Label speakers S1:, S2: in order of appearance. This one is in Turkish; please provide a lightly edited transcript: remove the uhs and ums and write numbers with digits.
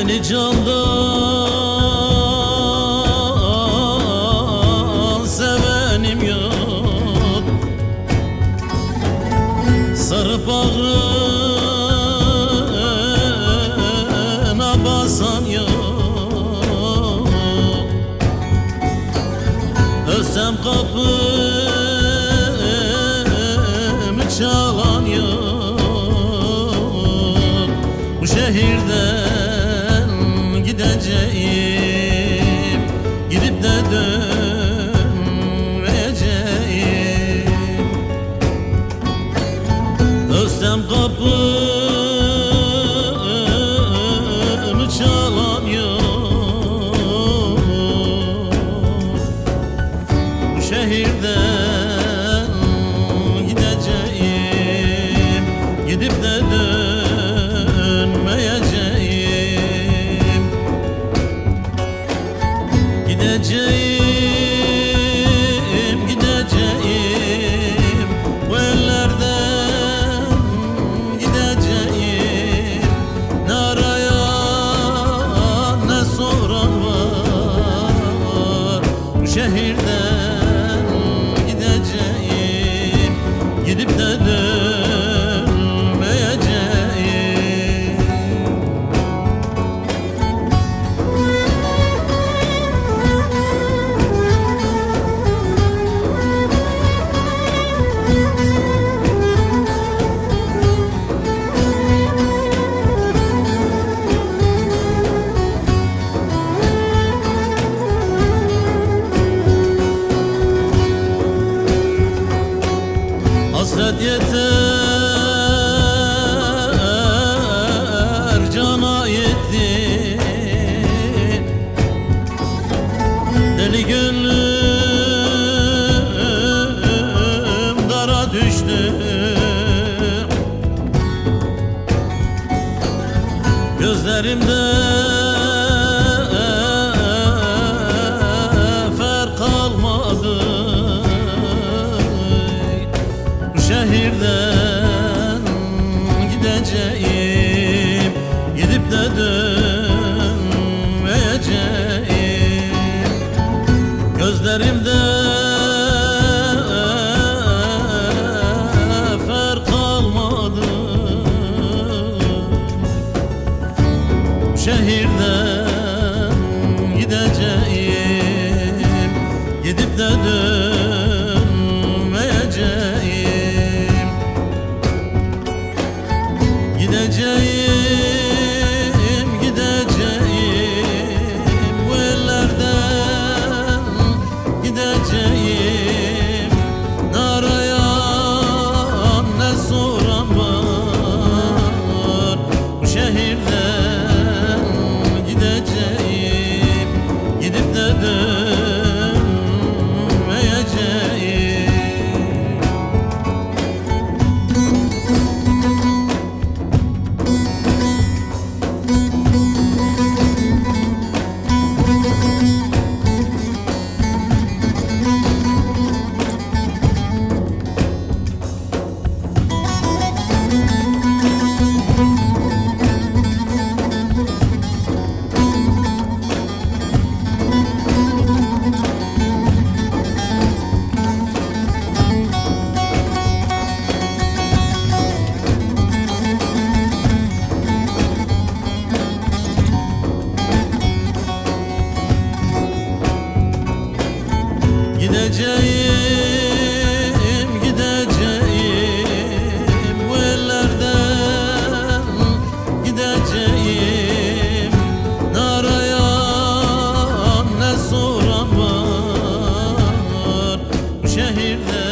S1: Beni candan sevenim yok, sarıp bağrına basan yok. Ölsem kapımı çalan yok. Bu şehirden gideceğim, gidip de dönmeyeceğim. Ölsem kapımı çalan yok. Bu şehirden gideceğim, gidip de dönmeyeceğim. Gideceğim, gideceğim, bu ellerden gideceğim. Ne arayan ne soran var. Bu şehirden gideceğim, gidip de dönmeyeceğim. Hasret yeter cana yetti, deli gönlüm dara düştü. Gözlerimde fer kalmadı. Şehirden gideceğim, gidip de dönmeyeceğim. Gözlerimde fer kalmadı. Şehirden gideceğim, gidip de dönmeyeceğim. Gideceğim, gideceğim, bu ellerden gideceğim. Ne arayan ne soran var. Bu şehirden gideceğim, gidip de dönmeyeceğim. Gideceğim, gideceğim, bu ellerden gideceğim. Ne arayan ne soran var. Bu şehirde